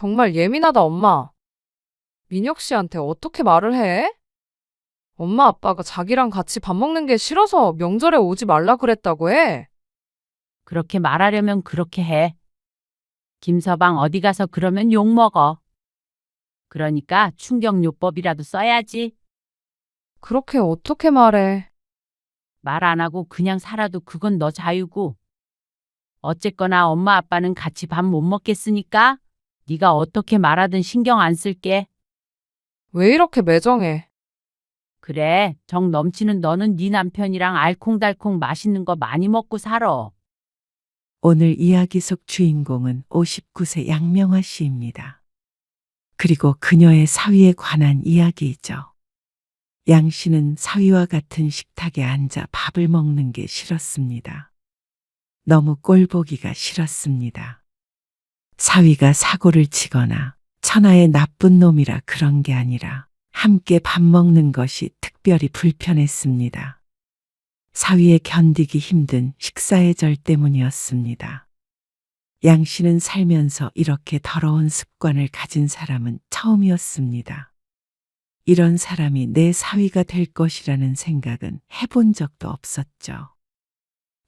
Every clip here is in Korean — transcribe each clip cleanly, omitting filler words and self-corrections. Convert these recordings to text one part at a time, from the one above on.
정말 예민하다, 엄마. 민혁 씨한테 어떻게 말을 해? 엄마 아빠가 자기랑 같이 밥 먹는 게 싫어서 명절에 오지 말라 그랬다고 해. 그렇게 말하려면 그렇게 해. 김서방 어디 가서 그러면 욕 먹어. 그러니까 충격요법이라도 써야지. 그렇게 어떻게 말해? 말 안 하고 그냥 살아도 그건 너 자유고. 어쨌거나 엄마 아빠는 같이 밥 못 먹겠으니까 네가 어떻게 말하든 신경 안 쓸게. 왜 이렇게 매정해? 그래, 정 넘치는 너는 네 남편이랑 알콩달콩 맛있는 거 많이 먹고 살아. 오늘 이야기 속 주인공은 59세 양명화 씨입니다. 그리고 그녀의 사위에 관한 이야기이죠. 양 씨는 사위와 같은 식탁에 앉아 밥을 먹는 게 싫었습니다. 너무 꼴보기가 싫었습니다. 사위가 사고를 치거나 천하의 나쁜 놈이라 그런 게 아니라 함께 밥 먹는 것이 특별히 불편했습니다. 사위의 견디기 힘든 식사의 절 때문이었습니다. 양 씨는 살면서 이렇게 더러운 습관을 가진 사람은 처음이었습니다. 이런 사람이 내 사위가 될 것이라는 생각은 해본 적도 없었죠.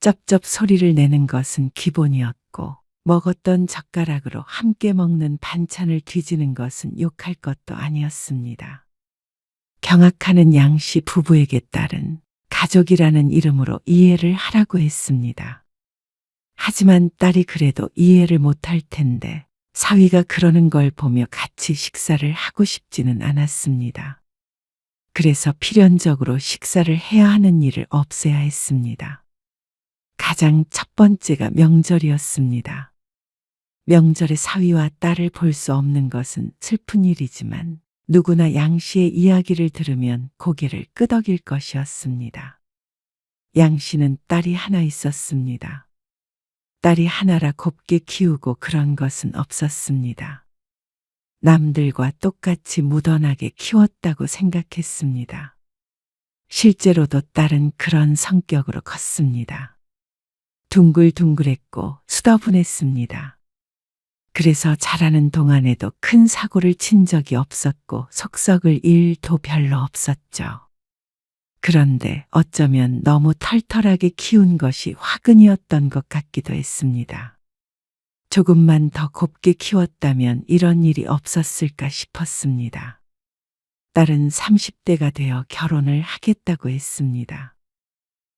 쩝쩝 소리를 내는 것은 기본이었고, 먹었던 젓가락으로 함께 먹는 반찬을 뒤지는 것은 욕할 것도 아니었습니다. 경악하는 양씨 부부에게 딸은 가족이라는 이름으로 이해를 하라고 했습니다. 하지만 딸이 그래도 이해를 못할 텐데 사위가 그러는 걸 보며 같이 식사를 하고 싶지는 않았습니다. 그래서 필연적으로 식사를 해야 하는 일을 없애야 했습니다. 가장 첫 번째가 명절이었습니다. 명절에 사위와 딸을 볼 수 없는 것은 슬픈 일이지만 누구나 양 씨의 이야기를 들으면 고개를 끄덕일 것이었습니다. 양 씨는 딸이 하나 있었습니다. 딸이 하나라 곱게 키우고 그런 것은 없었습니다. 남들과 똑같이 무던하게 키웠다고 생각했습니다. 실제로도 딸은 그런 성격으로 컸습니다. 둥글둥글했고 수더분했습니다. 그래서 자라는 동안에도 큰 사고를 친 적이 없었고 속썩을 일도 별로 없었죠. 그런데 어쩌면 너무 털털하게 키운 것이 화근이었던 것 같기도 했습니다. 조금만 더 곱게 키웠다면 이런 일이 없었을까 싶었습니다. 딸은 30대가 되어 결혼을 하겠다고 했습니다.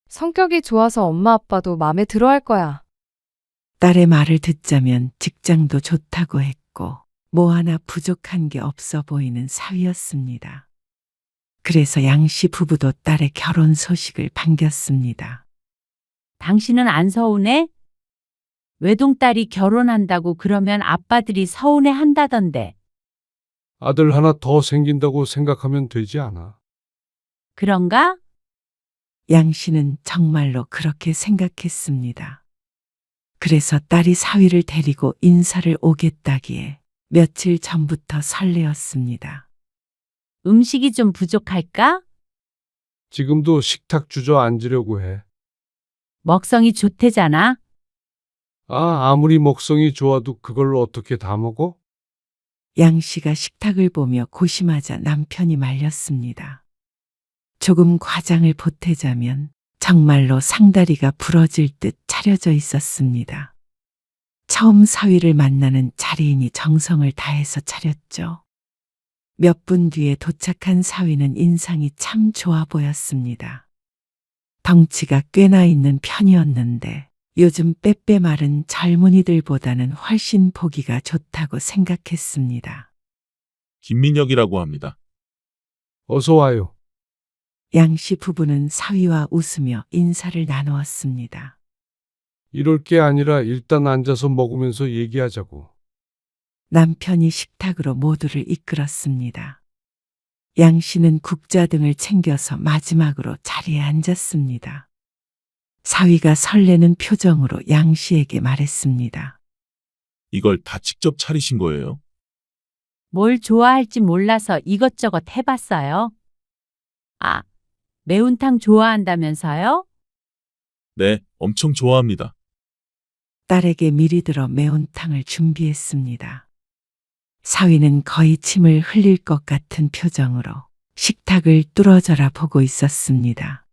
성격이 좋아서 엄마 아빠도 마음에 들어 할 거야. 딸의 말을 듣자면 직장도 좋다고 했고 뭐 하나 부족한 게 없어 보이는 사위였습니다. 그래서 양씨 부부도 딸의 결혼 소식을 반겼습니다. 당신은 안 서운해? 외동딸이 결혼한다고 그러면 아빠들이 서운해 한다던데. 아들 하나 더 생긴다고 생각하면 되지 않아. 그런가? 양씨는 정말로 그렇게 생각했습니다. 그래서 딸이 사위를 데리고 인사를 오겠다기에 며칠 전부터 설레었습니다. 음식이 좀 부족할까? 지금도 식탁 주저앉으려고 해. 먹성이 좋대잖아. 아무리 먹성이 좋아도 그걸 어떻게 다 먹어? 양씨가 식탁을 보며 고심하자 남편이 말렸습니다. 조금 과장을 보태자면 정말로 상다리가 부러질 듯 차려져 있었습니다. 처음 사위를 만나는 자리인이 정성을 다해서 차렸죠. 몇 분 뒤에 도착한 사위는 인상이 참 좋아 보였습니다. 덩치가 꽤나 있는 편이었는데 요즘 빼빼 마른 젊은이들보다는 훨씬 보기가 좋다고 생각했습니다. 김민혁이라고 합니다. 어서 와요. 양씨 부부는 사위와 웃으며 인사를 나누었습니다. 이럴 게 아니라 일단 앉아서 먹으면서 얘기하자고. 남편이 식탁으로 모두를 이끌었습니다. 양씨는 국자 등을 챙겨서 마지막으로 자리에 앉았습니다. 사위가 설레는 표정으로 양씨에게 말했습니다. 이걸 다 직접 차리신 거예요? 뭘 좋아할지 몰라서 이것저것 해봤어요. 아, 매운탕 좋아한다면서요? 네, 엄청 좋아합니다. 딸에게 미리 들어 매운탕을 준비했습니다. 사위는 거의 침을 흘릴 것 같은 표정으로 식탁을 뚫어져라 보고 있었습니다.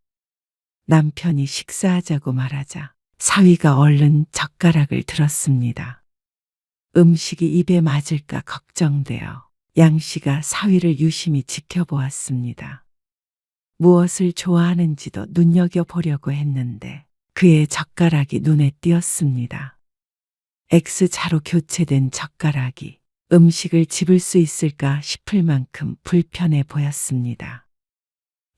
남편이 식사하자고 말하자 사위가 얼른 젓가락을 들었습니다. 음식이 입에 맞을까 걱정되어 양 씨가 사위를 유심히 지켜보았습니다. 무엇을 좋아하는지도 눈여겨보려고 했는데 그의 젓가락이 눈에 띄었습니다. X자로 교체된 젓가락이 음식을 집을 수 있을까 싶을 만큼 불편해 보였습니다.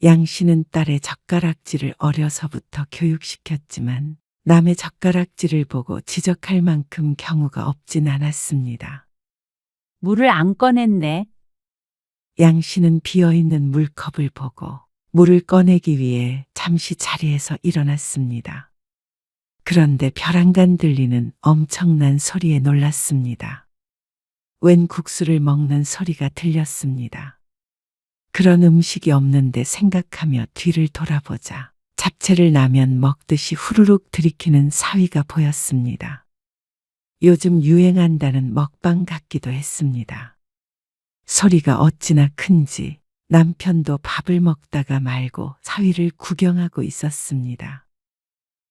양 씨는 딸의 젓가락질을 어려서부터 교육시켰지만 남의 젓가락질을 보고 지적할 만큼 경우가 없진 않았습니다. 물을 안 꺼냈네. 양 씨는 비어있는 물컵을 보고 물을 꺼내기 위해 잠시 자리에서 일어났습니다. 그런데 벼랑간 들리는 엄청난 소리에 놀랐습니다. 웬 국수를 먹는 소리가 들렸습니다. 그런 음식이 없는데 생각하며 뒤를 돌아보자 잡채를 라면 먹듯이 후루룩 들이키는 사위가 보였습니다. 요즘 유행한다는 먹방 같기도 했습니다. 소리가 어찌나 큰지 남편도 밥을 먹다가 말고 사위를 구경하고 있었습니다.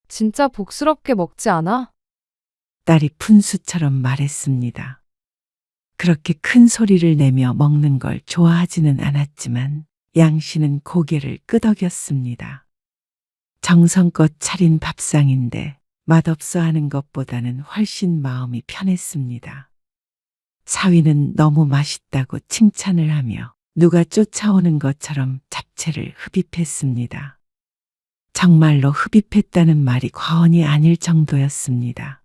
진짜 복스럽게 먹지 않아? 딸이 푼수처럼 말했습니다. 그렇게 큰 소리를 내며 먹는 걸 좋아하지는 않았지만 양 씨는 고개를 끄덕였습니다. 정성껏 차린 밥상인데 맛없어 하는 것보다는 훨씬 마음이 편했습니다. 사위는 너무 맛있다고 칭찬을 하며 누가 쫓아오는 것처럼 잡채를 흡입했습니다. 정말로 흡입했다는 말이 과언이 아닐 정도였습니다.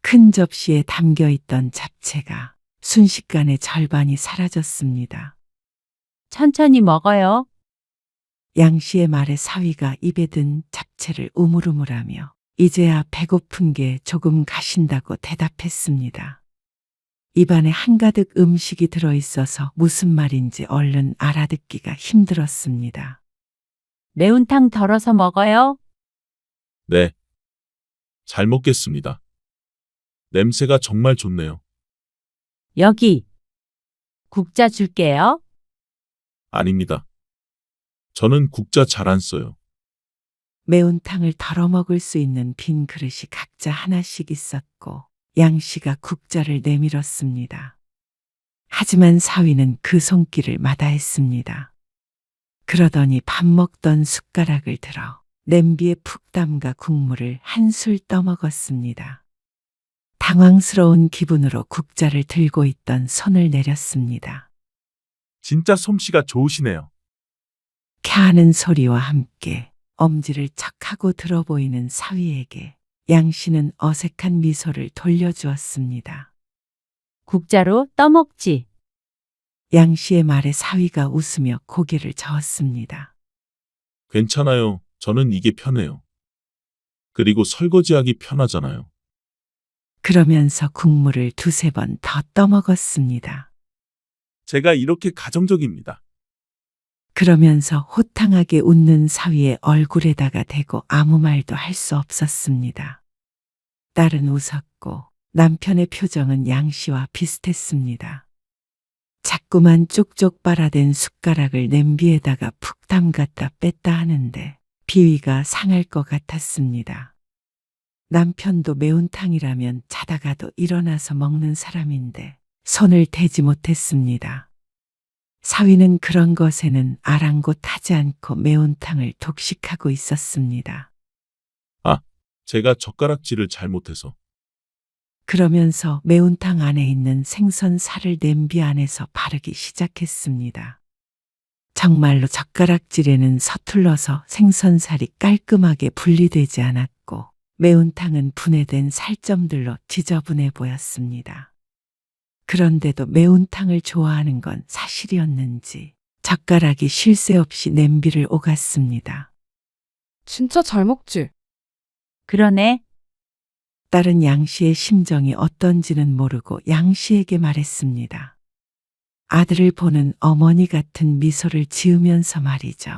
큰 접시에 담겨 있던 잡채가 순식간에 절반이 사라졌습니다. 천천히 먹어요. 양 씨의 말에 사위가 입에 든 잡채를 우물우물하며 이제야 배고픈 게 조금 가신다고 대답했습니다. 입안에 한가득 음식이 들어있어서 무슨 말인지 얼른 알아듣기가 힘들었습니다. 매운탕 덜어서 먹어요. 네. 잘 먹겠습니다. 냄새가 정말 좋네요. 여기. 국자 줄게요. 아닙니다. 저는 국자 잘 안 써요. 매운탕을 덜어 먹을 수 있는 빈 그릇이 각자 하나씩 있었고 양 씨가 국자를 내밀었습니다. 하지만 사위는 그 손길을 마다했습니다. 그러더니 밥 먹던 숟가락을 들어 냄비에 푹 담가 국물을 한술 떠먹었습니다. 당황스러운 기분으로 국자를 들고 있던 손을 내렸습니다. 진짜 솜씨가 좋으시네요. 캬하는 소리와 함께 엄지를 척하고 들어 보이는 사위에게 양 씨는 어색한 미소를 돌려주었습니다. 국자로 떠먹지. 양 씨의 말에 사위가 웃으며 고개를 저었습니다. 괜찮아요. 저는 이게 편해요. 그리고 설거지하기 편하잖아요. 그러면서 국물을 두세 번 더 떠먹었습니다. 제가 이렇게 가정적입니다. 그러면서 호탕하게 웃는 사위의 얼굴에다가 대고 아무 말도 할 수 없었습니다. 딸은 웃었고 남편의 표정은 양 씨와 비슷했습니다. 자꾸만 쪽쪽 빨아댄 숟가락을 냄비에다가 푹 담갔다 뺐다 하는데 비위가 상할 것 같았습니다. 남편도 매운탕이라면 자다가도 일어나서 먹는 사람인데 손을 대지 못했습니다. 사위는 그런 것에는 아랑곳하지 않고 매운탕을 독식하고 있었습니다. 제가 젓가락질을 잘못해서. 그러면서 매운탕 안에 있는 생선 살을 냄비 안에서 바르기 시작했습니다. 정말로 젓가락질에는 서툴러서 생선살이 깔끔하게 분리되지 않았고 매운탕은 분해된 살점들로 지저분해 보였습니다. 그런데도 매운탕을 좋아하는 건 사실이었는지 젓가락이 쉴 새 없이 냄비를 오갔습니다. 진짜 잘 먹지? 그러네. 딸은 양 씨의 심정이 어떤지는 모르고 양 씨에게 말했습니다. 아들을 보는 어머니 같은 미소를 지으면서 말이죠.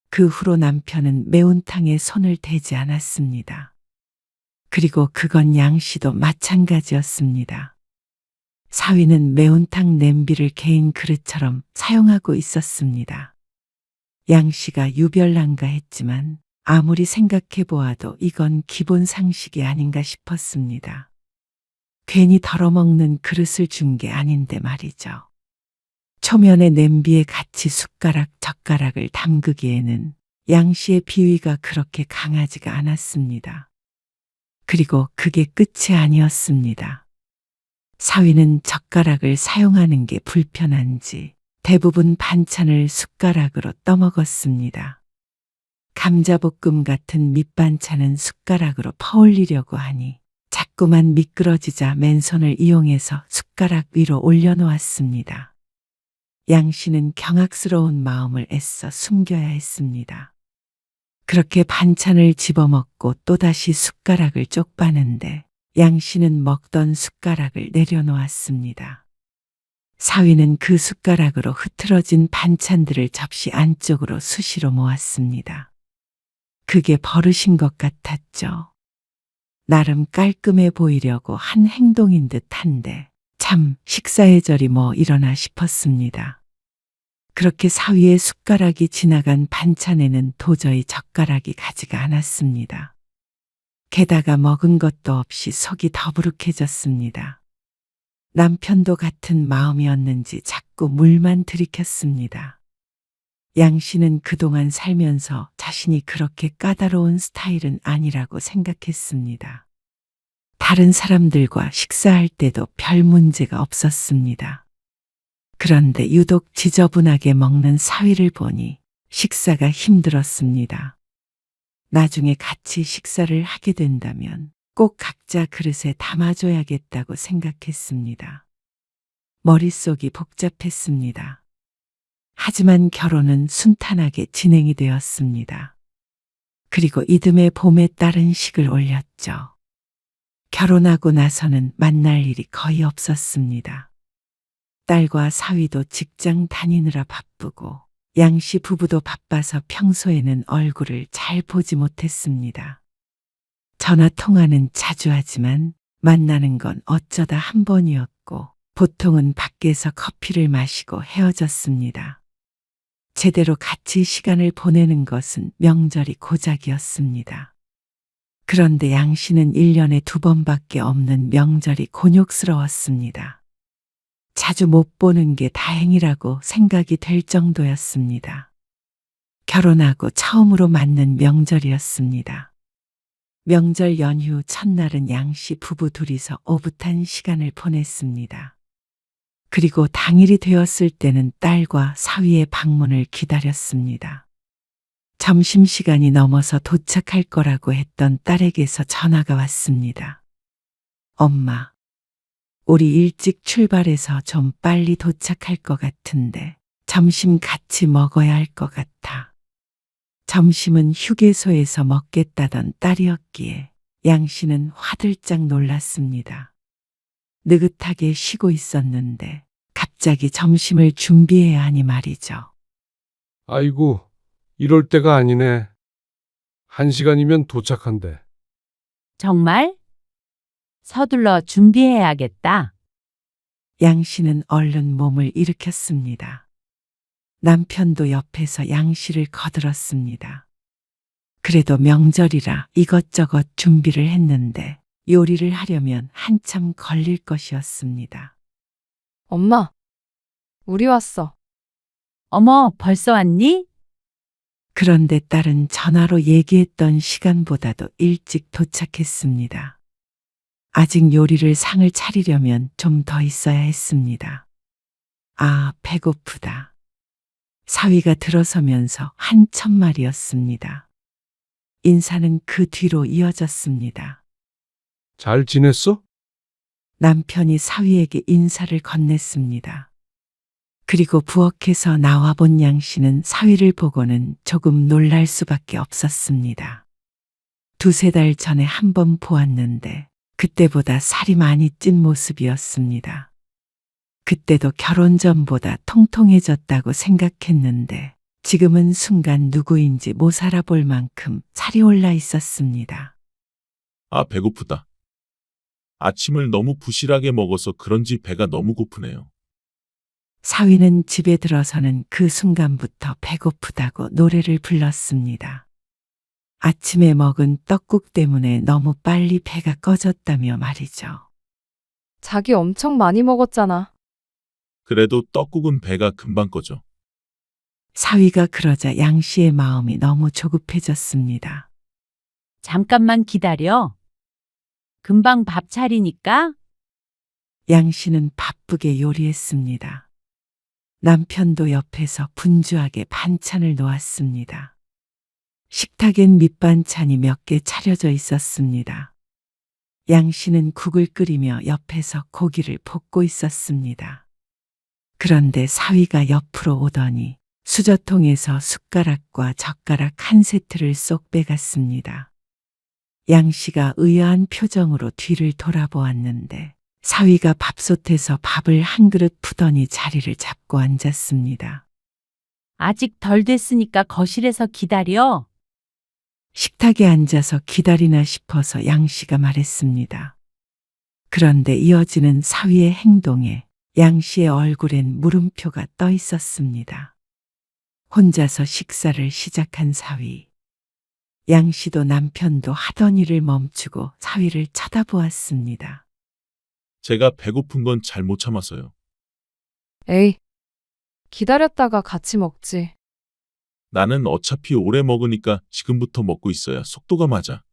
그 후로 남편은 매운탕에 손을 대지 않았습니다. 그리고 그건 양 씨도 마찬가지였습니다. 사위는 매운탕 냄비를 개인 그릇처럼 사용하고 있었습니다. 양 씨가 유별난가 했지만 아무리 생각해 보아도 이건 기본 상식이 아닌가 싶었습니다. 괜히 덜어먹는 그릇을 준 게 아닌데 말이죠. 초면에 냄비에 같이 숟가락, 젓가락을 담그기에는 양 씨의 비위가 그렇게 강하지가 않았습니다. 그리고 그게 끝이 아니었습니다. 사위는 젓가락을 사용하는 게 불편한지 대부분 반찬을 숟가락으로 떠먹었습니다. 감자볶음 같은 밑반찬은 숟가락으로 퍼올리려고 하니 자꾸만 미끄러지자 맨손을 이용해서 숟가락 위로 올려놓았습니다. 양 씨는 경악스러운 마음을 애써 숨겨야 했습니다. 그렇게 반찬을 집어먹고 또다시 숟가락을 쪽빠는데 양 씨는 먹던 숟가락을 내려놓았습니다. 사위는 그 숟가락으로 흐트러진 반찬들을 접시 안쪽으로 수시로 모았습니다. 그게 버릇인 것 같았죠. 나름 깔끔해 보이려고 한 행동인 듯한데 참 식사의 절이 뭐 이러나 싶었습니다. 그렇게 사위의 숟가락이 지나간 반찬에는 도저히 젓가락이 가지가 않았습니다. 게다가 먹은 것도 없이 속이 더부룩해졌습니다. 남편도 같은 마음이었는지 자꾸 물만 들이켰습니다. 양 씨는 그동안 살면서 자신이 그렇게 까다로운 스타일은 아니라고 생각했습니다. 다른 사람들과 식사할 때도 별 문제가 없었습니다. 그런데 유독 지저분하게 먹는 사위를 보니 식사가 힘들었습니다. 나중에 같이 식사를 하게 된다면 꼭 각자 그릇에 담아줘야겠다고 생각했습니다. 머릿속이 복잡했습니다. 하지만 결혼은 순탄하게 진행이 되었습니다. 그리고 이듬해 봄에 딸은 식을 올렸죠. 결혼하고 나서는 만날 일이 거의 없었습니다. 딸과 사위도 직장 다니느라 바쁘고 양씨 부부도 바빠서 평소에는 얼굴을 잘 보지 못했습니다. 전화 통화는 자주 하지만 만나는 건 어쩌다 한 번이었고 보통은 밖에서 커피를 마시고 헤어졌습니다. 제대로 같이 시간을 보내는 것은 명절이 고작이었습니다. 그런데 양 씨는 1년에 2번밖에 없는 명절이 곤욕스러웠습니다. 자주 못 보는 게 다행이라고 생각이 될 정도였습니다. 결혼하고 처음으로 맞는 명절이었습니다. 명절 연휴 첫날은 양 씨 부부 둘이서 오붓한 시간을 보냈습니다. 그리고 당일이 되었을 때는 딸과 사위의 방문을 기다렸습니다. 점심시간이 넘어서 도착할 거라고 했던 딸에게서 전화가 왔습니다. 엄마, 우리 일찍 출발해서 좀 빨리 도착할 것 같은데 점심 같이 먹어야 할 것 같아. 점심은 휴게소에서 먹겠다던 딸이었기에 양 씨는 화들짝 놀랐습니다. 느긋하게 쉬고 있었는데 갑자기 점심을 준비해야 하니 말이죠. 아이고, 이럴 때가 아니네. 1시간이면 도착한대. 정말? 서둘러 준비해야겠다. 양 씨는 얼른 몸을 일으켰습니다. 남편도 옆에서 양 씨를 거들었습니다. 그래도 명절이라 이것저것 준비를 했는데 요리를 하려면 한참 걸릴 것이었습니다. 엄마, 우리 왔어. 어머, 벌써 왔니? 그런데 딸은 전화로 얘기했던 시간보다도 일찍 도착했습니다. 아직 요리를 상을 차리려면 좀 더 있어야 했습니다. 아, 배고프다. 사위가 들어서면서 한 첫말이었습니다. 인사는 그 뒤로 이어졌습니다. 잘 지냈어? 남편이 사위에게 인사를 건넸습니다. 그리고 부엌에서 나와본 양 씨는 사위를 보고는 조금 놀랄 수밖에 없었습니다. 2-3달 전에 한 번 보았는데 그때보다 살이 많이 찐 모습이었습니다. 그때도 결혼 전보다 통통해졌다고 생각했는데 지금은 순간 누구인지 못 알아볼 만큼 살이 올라 있었습니다. 아, 배고프다. 아침을 너무 부실하게 먹어서 그런지 배가 너무 고프네요. 사위는 집에 들어서는 그 순간부터 배고프다고 노래를 불렀습니다. 아침에 먹은 떡국 때문에 너무 빨리 배가 꺼졌다며 말이죠. 자기 엄청 많이 먹었잖아. 그래도 떡국은 배가 금방 꺼져. 사위가 그러자 양 씨의 마음이 너무 조급해졌습니다. 잠깐만 기다려. 금방 밥 차리니까. 양 씨는 바쁘게 요리했습니다. 남편도 옆에서 분주하게 반찬을 놓았습니다. 식탁엔 밑반찬이 몇 개 차려져 있었습니다. 양 씨는 국을 끓이며 옆에서 고기를 볶고 있었습니다. 그런데 사위가 옆으로 오더니 수저통에서 숟가락과 젓가락 한 세트를 쏙 빼갔습니다. 양 씨가 의아한 표정으로 뒤를 돌아보았는데 사위가 밥솥에서 밥을 한 그릇 푸더니 자리를 잡고 앉았습니다. 아직 덜 됐으니까 거실에서 기다려. 식탁에 앉아서 기다리나 싶어서 양 씨가 말했습니다. 그런데 이어지는 사위의 행동에 양 씨의 얼굴엔 물음표가 떠 있었습니다. 혼자서 식사를 시작한 사위. 양 씨도 남편도 하던 일을 멈추고 사위를 쳐다보았습니다. 제가 배고픈 건 잘 못 참아서요. 에이, 기다렸다가 같이 먹지. 나는 어차피 오래 먹으니까 지금부터 먹고 있어야 속도가 맞아.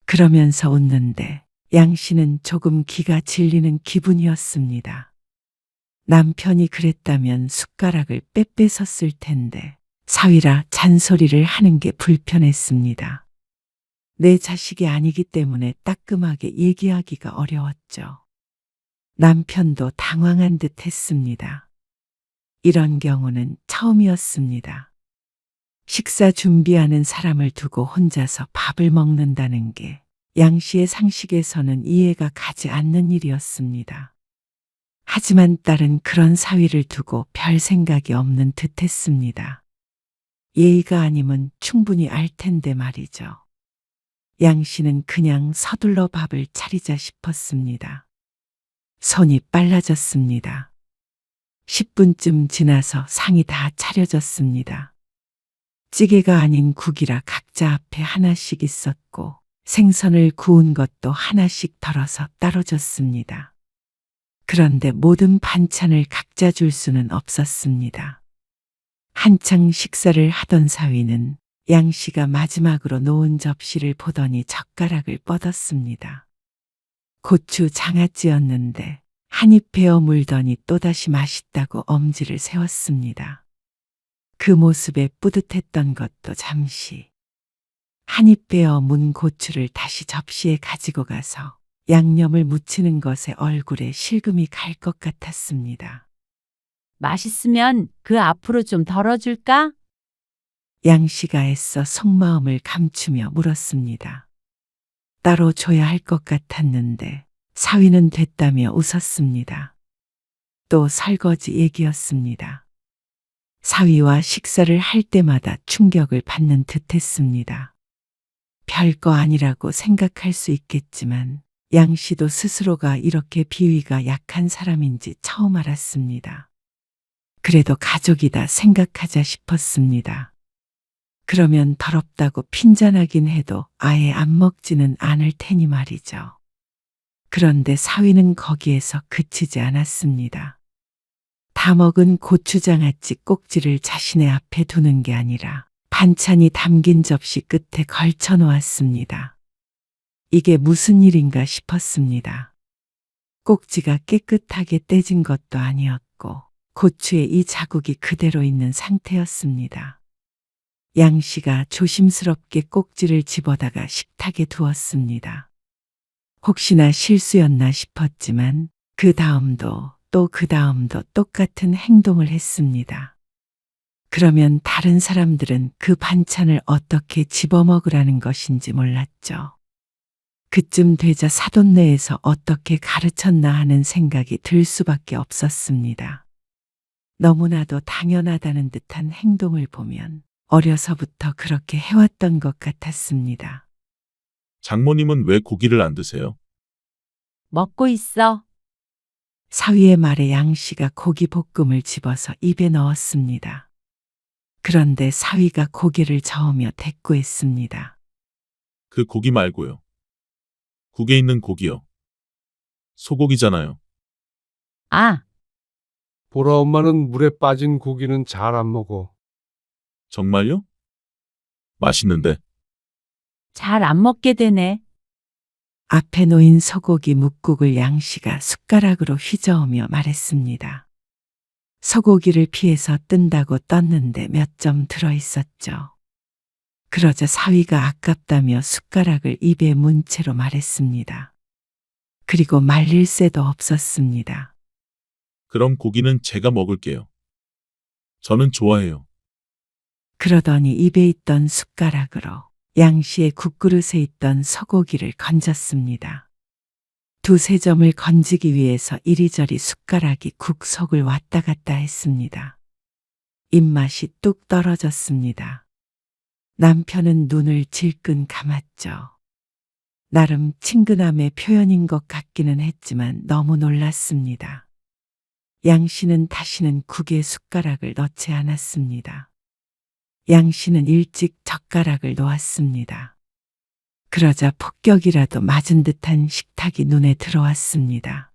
그러면서 웃는데 양 씨는 조금 기가 질리는 기분이었습니다. 남편이 그랬다면 숟가락을 빼빼섰을 텐데 사위라 잔소리를 하는 게 불편했습니다. 내 자식이 아니기 때문에 따끔하게 얘기하기가 어려웠죠. 남편도 당황한 듯 했습니다. 이런 경우는 처음이었습니다. 식사 준비하는 사람을 두고 혼자서 밥을 먹는다는 게 양 씨의 상식에서는 이해가 가지 않는 일이었습니다. 하지만 딸은 그런 사위를 두고 별 생각이 없는 듯 했습니다. 예의가 아니면 충분히 알 텐데 말이죠. 양 씨는 그냥 서둘러 밥을 차리자 싶었습니다. 손이 빨라졌습니다. 10분쯤 지나서 상이 다 차려졌습니다. 찌개가 아닌 국이라 각자 앞에 하나씩 있었고 생선을 구운 것도 하나씩 덜어서 따로 줬습니다. 그런데 모든 반찬을 각자 줄 수는 없었습니다. 한창 식사를 하던 사위는 양 씨가 마지막으로 놓은 접시를 보더니 젓가락을 뻗었습니다. 고추 장아찌였는데 한 입 베어 물더니 또다시 맛있다고 엄지를 세웠습니다. 그 모습에 뿌듯했던 것도 잠시. 한 입 베어 문 고추를 다시 접시에 가지고 가서 양념을 묻히는 것에 얼굴에 실금이 갈 것 같았습니다. 맛있으면 그 앞으로 좀 덜어줄까? 양 씨가 애써 속마음을 감추며 물었습니다. 따로 줘야 할 것 같았는데 사위는 됐다며 웃었습니다. 또 설거지 얘기였습니다. 사위와 식사를 할 때마다 충격을 받는 듯했습니다. 별거 아니라고 생각할 수 있겠지만 양 씨도 스스로가 이렇게 비위가 약한 사람인지 처음 알았습니다. 그래도 가족이다 생각하자 싶었습니다. 그러면 더럽다고 핀잔하긴 해도 아예 안 먹지는 않을 테니 말이죠. 그런데 사위는 거기에서 그치지 않았습니다. 다 먹은 고추장아찌 꼭지를 자신의 앞에 두는 게 아니라 반찬이 담긴 접시 끝에 걸쳐 놓았습니다. 이게 무슨 일인가 싶었습니다. 꼭지가 깨끗하게 떼진 것도 아니었고 고추에 이 자국이 그대로 있는 상태였습니다. 양 씨가 조심스럽게 꼭지를 집어다가 식탁에 두었습니다. 혹시나 실수였나 싶었지만 그 다음도 또 그 다음도 똑같은 행동을 했습니다. 그러면 다른 사람들은 그 반찬을 어떻게 집어먹으라는 것인지 몰랐죠. 그쯤 되자 사돈 내에서 어떻게 가르쳤나 하는 생각이 들 수밖에 없었습니다. 너무나도 당연하다는 듯한 행동을 보면 어려서부터 그렇게 해왔던 것 같았습니다. 장모님은 왜 고기를 안 드세요? 먹고 있어. 사위의 말에 양 씨가 고기 볶음을 집어서 입에 넣었습니다. 그런데 사위가 고개를 저으며 대꾸했습니다. 그 고기 말고요. 국에 있는 고기요. 소고기잖아요. 아, 보라 엄마는 물에 빠진 고기는 잘 안 먹어. 정말요? 맛있는데. 잘 안 먹게 되네. 앞에 놓인 소고기 묵국을 양 씨가 숟가락으로 휘저으며 말했습니다. 소고기를 피해서 뜬다고 떴는데 몇 점 들어 있었죠. 그러자 사위가 아깝다며 숟가락을 입에 문 채로 말했습니다. 그리고 말릴 새도 없었습니다. 그럼 고기는 제가 먹을게요. 저는 좋아해요. 그러더니 입에 있던 숟가락으로 양 씨의 국그릇에 있던 소고기를 건졌습니다. 두세 점을 건지기 위해서 이리저리 숟가락이 국 속을 왔다 갔다 했습니다. 입맛이 뚝 떨어졌습니다. 남편은 눈을 질끈 감았죠. 나름 친근함의 표현인 것 같기는 했지만 너무 놀랐습니다. 양 씨는 다시는 국에 숟가락을 넣지 않았습니다. 양 씨는 일찍 젓가락을 놓았습니다. 그러자 폭격이라도 맞은 듯한 식탁이 눈에 들어왔습니다.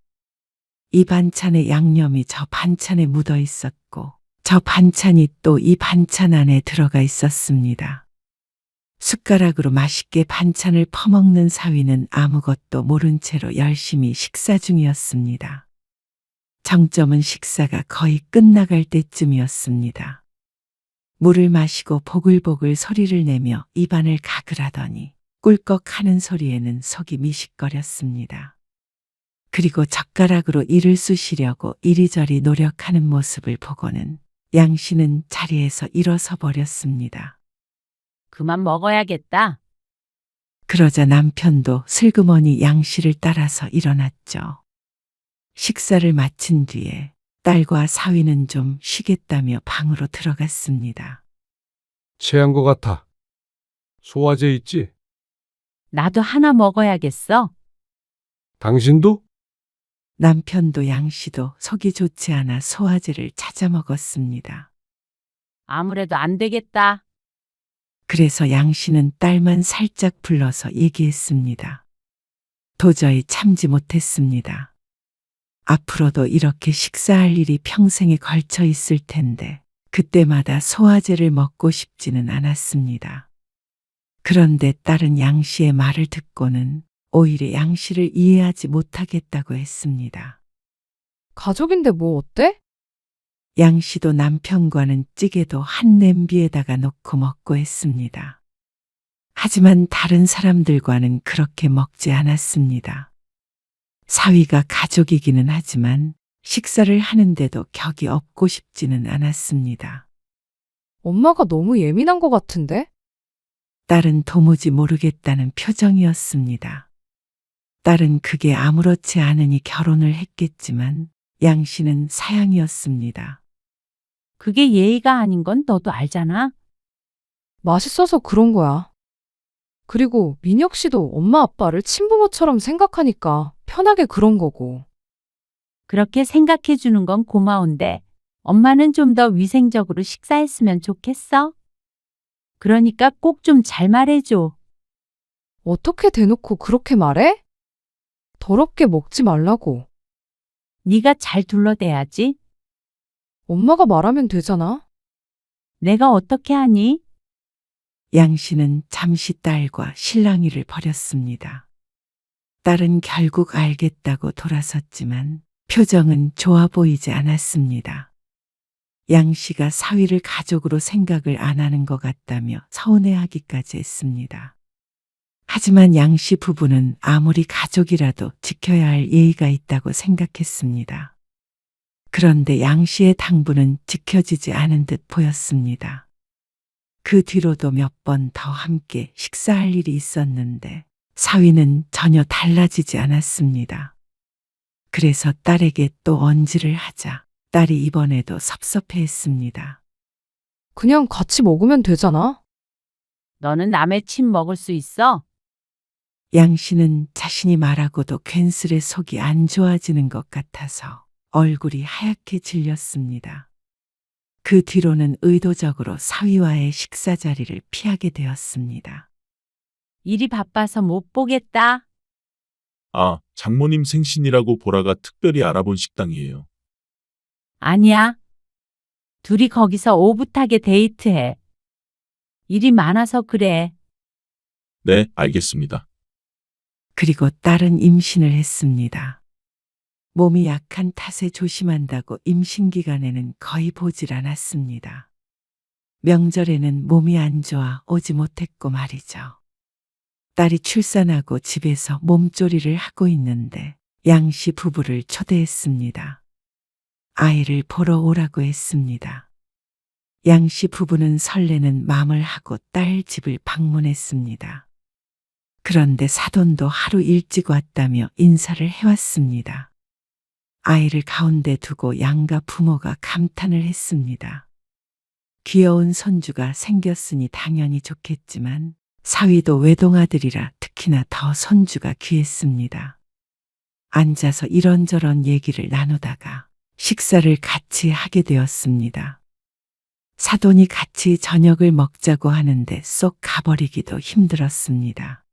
이 반찬에 양념이 저 반찬에 묻어 있었고 저 반찬이 또 이 반찬 안에 들어가 있었습니다. 숟가락으로 맛있게 반찬을 퍼먹는 사위는 아무것도 모른 채로 열심히 식사 중이었습니다. 정점은 식사가 거의 끝나갈 때쯤이었습니다. 물을 마시고 보글보글 소리를 내며 입안을 가글하더니 꿀꺽 하는 소리에는 속이 미식거렸습니다. 그리고 젓가락으로 이를 쑤시려고 이리저리 노력하는 모습을 보고는 양 씨는 자리에서 일어서 버렸습니다. 그만 먹어야겠다. 그러자 남편도 슬그머니 양 씨를 따라서 일어났죠. 식사를 마친 뒤에 딸과 사위는 좀 쉬겠다며 방으로 들어갔습니다. 체한 것 같아. 소화제 있지? 나도 하나 먹어야겠어. 당신도? 남편도 양 씨도 속이 좋지 않아 소화제를 찾아 먹었습니다. 아무래도 안 되겠다. 그래서 양 씨는 딸만 살짝 불러서 얘기했습니다. 도저히 참지 못했습니다. 앞으로도 이렇게 식사할 일이 평생에 걸쳐 있을 텐데 그때마다 소화제를 먹고 싶지는 않았습니다. 그런데 딸은 양 씨의 말을 듣고는 오히려 양 씨를 이해하지 못하겠다고 했습니다. 가족인데 뭐 어때? 양 씨도 남편과는 찌개도 한 냄비에다가 놓고 먹고 했습니다. 하지만 다른 사람들과는 그렇게 먹지 않았습니다. 사위가 가족이기는 하지만 식사를 하는데도 격이 없고 싶지는 않았습니다. 엄마가 너무 예민한 것 같은데? 딸은 도무지 모르겠다는 표정이었습니다. 딸은 그게 아무렇지 않으니 결혼을 했겠지만 양 씨는 사양이었습니다. 그게 예의가 아닌 건 너도 알잖아. 맛있어서 그런 거야. 그리고 민혁 씨도 엄마 아빠를 친부모처럼 생각하니까 편하게 그런 거고. 그렇게 생각해 주는 건 고마운데 엄마는 좀 더 위생적으로 식사했으면 좋겠어. 그러니까 꼭 좀 잘 말해줘. 어떻게 대놓고 그렇게 말해? 더럽게 먹지 말라고. 네가 잘 둘러대야지. 엄마가 말하면 되잖아. 내가 어떻게 하니? 양 씨는 잠시 딸과 실랑이를 벌였습니다. 딸은 결국 알겠다고 돌아섰지만 표정은 좋아 보이지 않았습니다. 양 씨가 사위를 가족으로 생각을 안 하는 것 같다며 서운해하기까지 했습니다. 하지만 양 씨 부부는 아무리 가족이라도 지켜야 할 예의가 있다고 생각했습니다. 그런데 양 씨의 당부는 지켜지지 않은 듯 보였습니다. 그 뒤로도 몇 번 더 함께 식사할 일이 있었는데 사위는 전혀 달라지지 않았습니다. 그래서 딸에게 또 언지를 하자 딸이 이번에도 섭섭해했습니다. 그냥 같이 먹으면 되잖아. 너는 남의 침 먹을 수 있어? 양 씨는 자신이 말하고도 괜스레 속이 안 좋아지는 것 같아서 얼굴이 하얗게 질렸습니다. 그 뒤로는 의도적으로 사위와의 식사 자리를 피하게 되었습니다. 일이 바빠서 못 보겠다. 아, 장모님 생신이라고 보라가 특별히 알아본 식당이에요. 아니야. 둘이 거기서 오붓하게 데이트해. 일이 많아서 그래. 네, 알겠습니다. 그리고 딸은 임신을 했습니다. 몸이 약한 탓에 조심한다고 임신 기간에는 거의 보질 않았습니다. 명절에는 몸이 안 좋아 오지 못했고 말이죠. 딸이 출산하고 집에서 몸조리를 하고 있는데 양씨 부부를 초대했습니다. 아이를 보러 오라고 했습니다. 양씨 부부는 설레는 마음을 하고 딸 집을 방문했습니다. 그런데 사돈도 하루 일찍 왔다며 인사를 해왔습니다. 아이를 가운데 두고 양가 부모가 감탄을 했습니다. 귀여운 손주가 생겼으니 당연히 좋겠지만 사위도 외동아들이라 특히나 더 손주가 귀했습니다. 앉아서 이런저런 얘기를 나누다가 식사를 같이 하게 되었습니다. 사돈이 같이 저녁을 먹자고 하는데 쏙 가버리기도 힘들었습니다.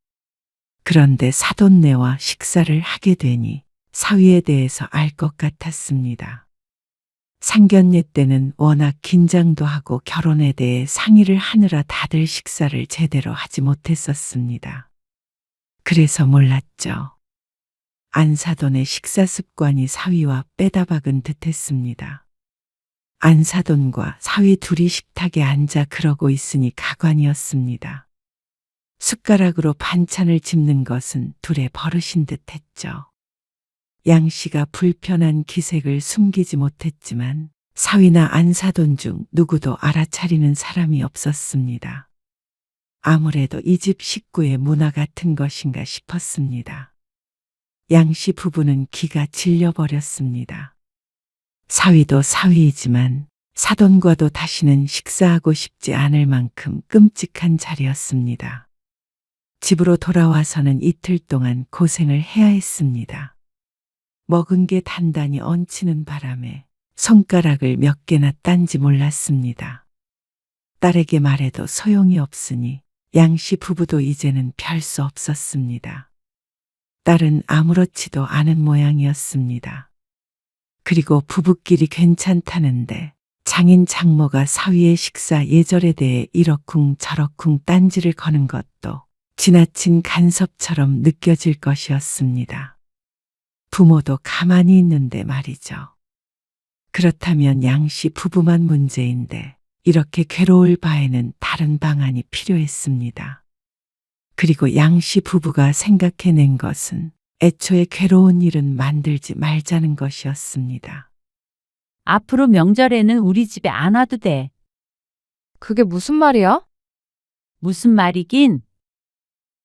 그런데 사돈네와 식사를 하게 되니 사위에 대해서 알 것 같았습니다. 상견례 때는 워낙 긴장도 하고 결혼에 대해 상의를 하느라 다들 식사를 제대로 하지 못했었습니다. 그래서 몰랐죠. 안사돈의 식사 습관이 사위와 빼다박은 듯했습니다. 안사돈과 사위 둘이 식탁에 앉아 그러고 있으니 가관이었습니다. 숟가락으로 반찬을 집는 것은 둘의 버릇인 듯했죠. 양씨가 불편한 기색을 숨기지 못했지만 사위나 안사돈 중 누구도 알아차리는 사람이 없었습니다. 아무래도 이 집 식구의 문화 같은 것인가 싶었습니다. 양씨 부부는 기가 질려버렸습니다. 사위도 사위이지만 사돈과도 다시는 식사하고 싶지 않을 만큼 끔찍한 자리였습니다. 집으로 돌아와서는 이틀 동안 고생을 해야 했습니다. 먹은 게 단단히 얹히는 바람에 손가락을 몇 개나 딴지 몰랐습니다. 딸에게 말해도 소용이 없으니 양씨 부부도 이제는 별 수 없었습니다. 딸은 아무렇지도 않은 모양이었습니다. 그리고 부부끼리 괜찮다는데 장인 장모가 사위의 식사 예절에 대해 이러쿵 저러쿵 딴지를 거는 것도 지나친 간섭처럼 느껴질 것이었습니다. 부모도 가만히 있는데 말이죠. 그렇다면 양씨 부부만 문제인데 이렇게 괴로울 바에는 다른 방안이 필요했습니다. 그리고 양씨 부부가 생각해낸 것은 애초에 괴로운 일은 만들지 말자는 것이었습니다. 앞으로 명절에는 우리 집에 안 와도 돼. 그게 무슨 말이야? 무슨 말이긴?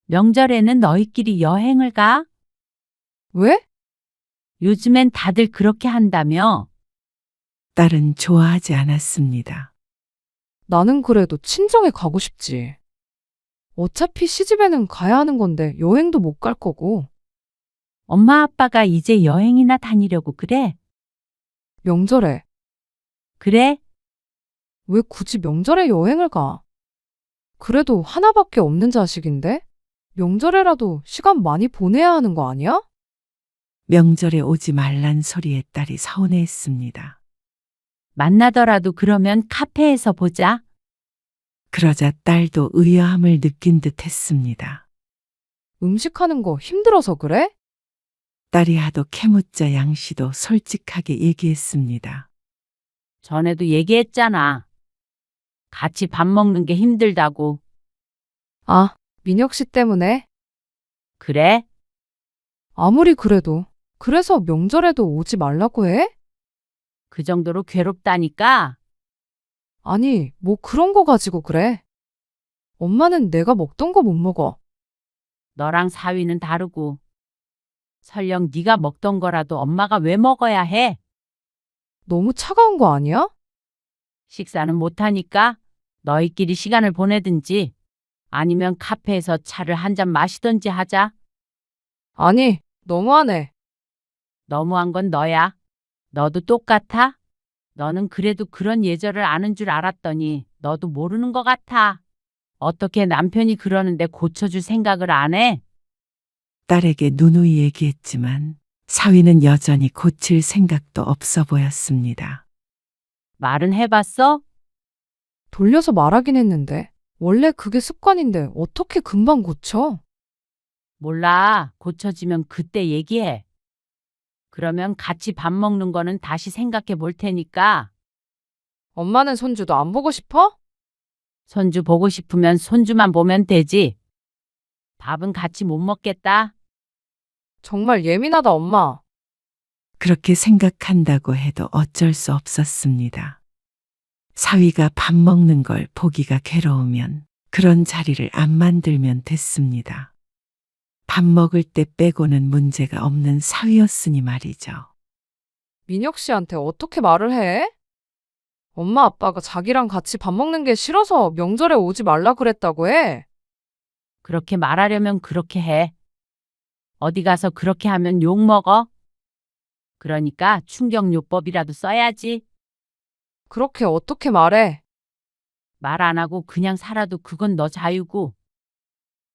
명절에는 너희끼리 여행을 가? 왜? 요즘엔 다들 그렇게 한다며. 딸은 좋아하지 않았습니다. 나는 그래도 친정에 가고 싶지. 어차피 시집에는 가야 하는 건데 여행도 못 갈 거고. 엄마 아빠가 이제 여행이나 다니려고 그래? 명절에. 그래? 왜 굳이 명절에 여행을 가? 그래도 하나밖에 없는 자식인데? 명절에라도 시간 많이 보내야 하는 거 아니야? 명절에 오지 말란 소리에 딸이 서운해했습니다. 만나더라도 그러면 카페에서 보자. 그러자 딸도 의아함을 느낀 듯 했습니다. 음식하는 거 힘들어서 그래? 딸이 하도 캐묻자 양씨도 솔직하게 얘기했습니다. 전에도 얘기했잖아. 같이 밥 먹는 게 힘들다고. 아, 민혁 씨 때문에? 그래? 아무리 그래도. 그래서 명절에도 오지 말라고 해? 그 정도로 괴롭다니까? 아니, 뭐 그런 거 가지고 그래. 엄마는 내가 먹던 거 못 먹어. 너랑 사위는 다르고. 설령 네가 먹던 거라도 엄마가 왜 먹어야 해? 너무 차가운 거 아니야? 식사는 못하니까 너희끼리 시간을 보내든지 아니면 카페에서 차를 한 잔 마시든지 하자. 아니, 너무하네. 너무한 건 너야. 너도 똑같아? 너는 그래도 그런 예절을 아는 줄 알았더니 너도 모르는 것 같아. 어떻게 남편이 그러는데 고쳐줄 생각을 안 해? 딸에게 누누이 얘기했지만 사위는 여전히 고칠 생각도 없어 보였습니다. 말은 해봤어? 돌려서 말하긴 했는데. 원래 그게 습관인데 어떻게 금방 고쳐? 몰라. 고쳐지면 그때 얘기해. 그러면 같이 밥 먹는 거는 다시 생각해 볼 테니까. 엄마는 손주도 안 보고 싶어? 손주 보고 싶으면 손주만 보면 되지. 밥은 같이 못 먹겠다. 정말 예민하다, 엄마. 그렇게 생각한다고 해도 어쩔 수 없었습니다. 사위가 밥 먹는 걸 보기가 괴로우면 그런 자리를 안 만들면 됐습니다. 밥 먹을 때 빼고는 문제가 없는 사위였으니 말이죠. 민혁 씨한테 어떻게 말을 해? 엄마 아빠가 자기랑 같이 밥 먹는 게 싫어서 명절에 오지 말라 그랬다고 해. 그렇게 말하려면 그렇게 해. 어디 가서 그렇게 하면 욕 먹어? 그러니까 충격요법이라도 써야지. 그렇게 어떻게 말해? 말 안 하고 그냥 살아도 그건 너 자유고.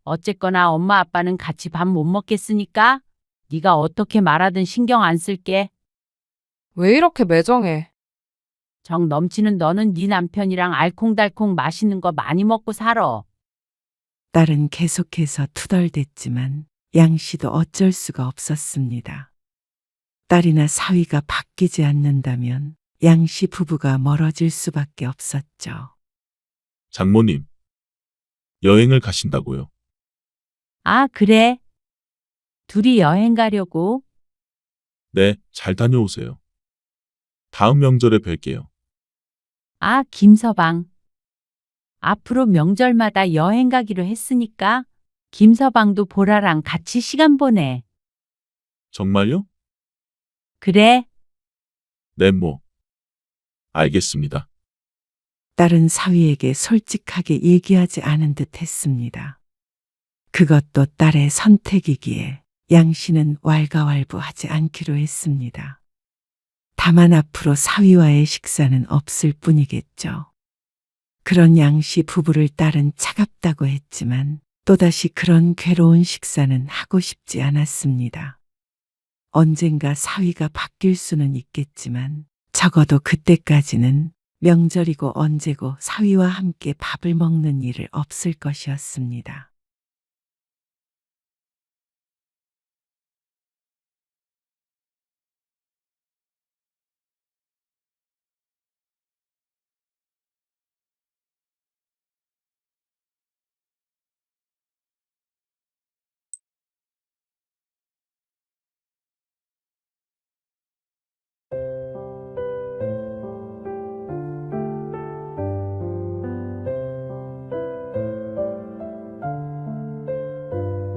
어쨌거나 엄마 아빠는 같이 밥 못 먹겠으니까 네가 어떻게 말하든 신경 안 쓸게. 왜 이렇게 매정해? 정 넘치는 너는 네 남편이랑 알콩달콩 맛있는 거 많이 먹고 살아. 딸은 계속해서 투덜댔지만 양 씨도 어쩔 수가 없었습니다. 딸이나 사위가 바뀌지 않는다면 양 씨 부부가 멀어질 수밖에 없었죠. 장모님, 여행을 가신다고요? 아, 그래? 둘이 여행 가려고? 네, 잘 다녀오세요. 다음 명절에 뵐게요. 아, 김서방. 앞으로 명절마다 여행 가기로 했으니까 김서방도 보라랑 같이 시간 보내. 정말요? 그래? 네, 뭐. 알겠습니다. 딸은 사위에게 솔직하게 얘기하지 않은 듯 했습니다. 그것도 딸의 선택이기에 양 씨는 왈가왈부하지 않기로 했습니다. 다만 앞으로 사위와의 식사는 없을 뿐이겠죠. 그런 양 씨 부부를 딸은 차갑다고 했지만 또다시 그런 괴로운 식사는 하고 싶지 않았습니다. 언젠가 사위가 바뀔 수는 있겠지만 적어도 그때까지는 명절이고 언제고 사위와 함께 밥을 먹는 일을 없을 것이었습니다.